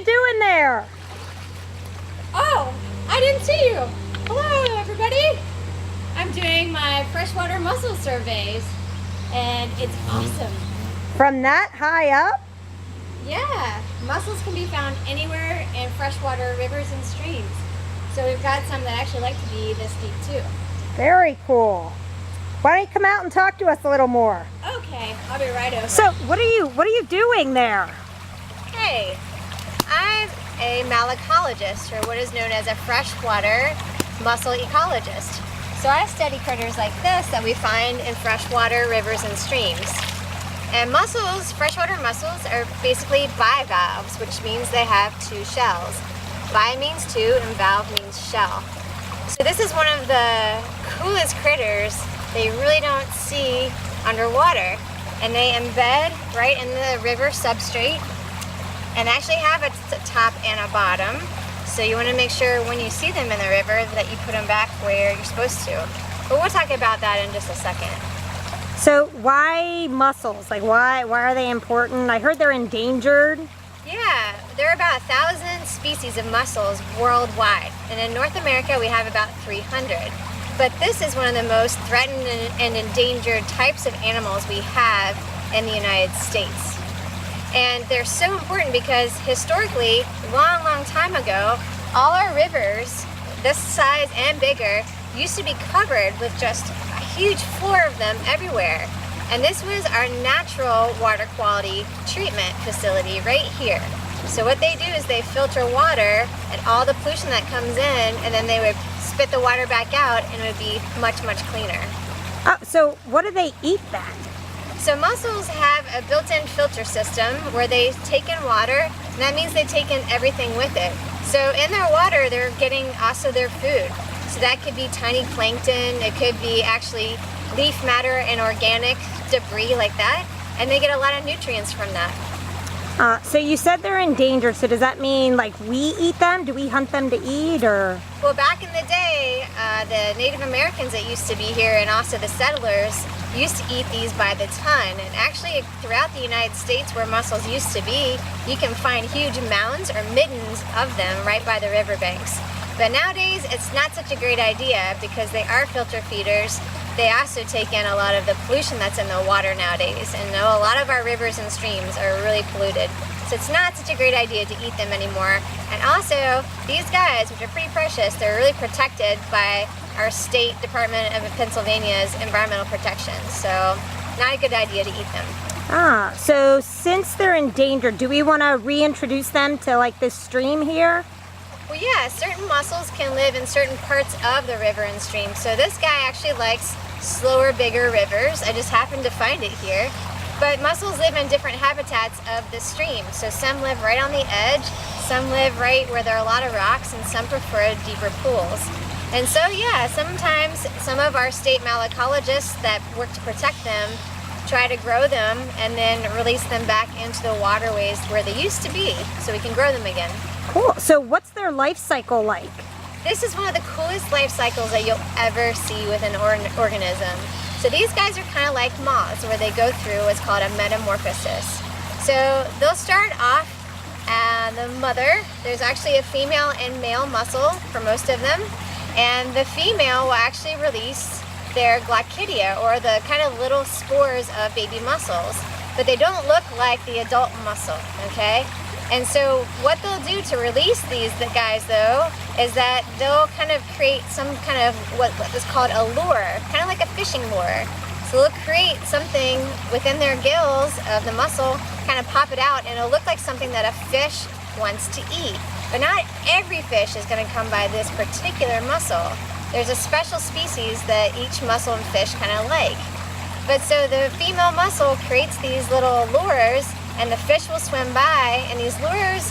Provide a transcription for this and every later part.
you doing there? Oh, I didn't see you. Hello, everybody. I'm doing my freshwater mussel surveys, and it's awesome. From that high up? Yeah, mussels can be found anywhere in freshwater rivers and streams. So we've got some that actually like to be this deep too. Very cool. Why don't you come out and talk to us a little more? Okay, I'll be right over. So what are you doing there? Hey, I'm a malacologist, or what is known as a freshwater mussel ecologist. So I study critters like this that we find in freshwater rivers and streams. And mussels, freshwater mussels, are basically bivalves, which means they have two shells. Bi means two and valve means shell. So this is one of the coolest critters that you really don't see underwater. And they embed right in the river substrate and actually have a top and a bottom. So you want to make sure when you see them in the river that you put them back where you're supposed to. But we'll talk about that in just a second. So why mussels? Like why are they important? I heard they're endangered. Yeah, there are about 1,000 species of mussels worldwide. And in North America we have about 300. But this is one of the most threatened and endangered types of animals we have in the United States. And they're so important because historically, long time ago, all our rivers, this size and bigger, used to be covered with just a huge floor of them everywhere. And this was our natural water quality treatment facility right here. So what they do is they filter water and all the pollution that comes in, and then they would spit the water back out and it would be much cleaner. So what do they eat then? So mussels have a built-in filter system where they take in water, and that means they take in everything with it. So in their water, they're getting also their food. So that could be tiny plankton, it could be actually leaf matter and organic debris like that, and they get a lot of nutrients from that. So you said they're endangered, so does that mean like we eat them? Do we hunt them to eat, or? Well, back in the day, the Native Americans that used to be here and also the settlers used to eat these by the ton. And actually throughout the United States where mussels used to be, you can find huge mounds or middens of them right by the riverbanks. But nowadays it's not such a great idea because they are filter feeders. They also take in a lot of the pollution that's in the water nowadays, and a lot of our rivers and streams are really polluted. So it's not such a great idea to eat them anymore. And also, these guys, which are pretty precious, they're really protected by our State Department of Pennsylvania's environmental protection. So not a good idea to eat them. So since they're endangered, do we want to reintroduce them to like this stream here? Well, yeah, certain mussels can live in certain parts of the river and stream. So this guy actually likes slower, bigger rivers. I just happened to find it here. But mussels live in different habitats of the stream. So some live right on the edge, some live right where there are a lot of rocks, and some prefer deeper pools. And so yeah, sometimes some of our state malacologists that work to protect them try to grow them and then release them back into the waterways where they used to be so we can grow them again. Cool. So what's their life cycle like? This is one of the coolest life cycles that you'll ever see with an organism. So these guys are kind of like moths, where they go through what's called a metamorphosis. So they'll start off, the mother, there's actually a female and male mussel for most of them, and the female will actually release their glaucidia, or the kind of little spores of baby mussels, but they don't look like the adult mussel, okay? And so what they'll do to release these guys though, is that they'll kind of create some kind of what is called a lure, kind of like a fishing lure. So they'll create something within their gills of the mussel, kind of pop it out, and it'll look like something that a fish wants to eat. But not every fish is going to come by this particular mussel. There's a special species that each mussel and fish kind of like. But so the female mussel creates these little lures, and the fish will swim by, and these lures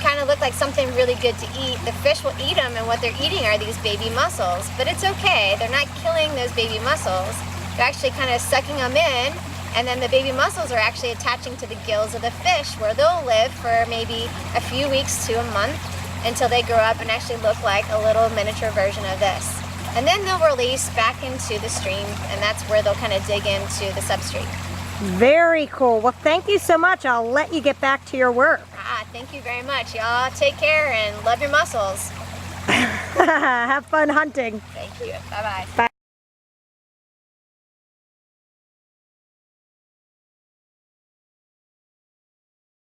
kind of look like something really good to eat. The fish will eat them, and what they're eating are these baby mussels. But it's okay, they're not killing those baby mussels. They're actually kind of sucking them in, and then the baby mussels are actually attaching to the gills of the fish, where they'll live for maybe a few weeks to a month until they grow up and actually look like a little miniature version of this. And then they'll release back into the stream, and that's where they'll kind of dig into the substrate. Very cool. Well, thank you so much. I'll let you get back to your work. Thank you very much. Y'all take care and love your muscles. Have fun hunting. Thank you. Bye-bye. Bye.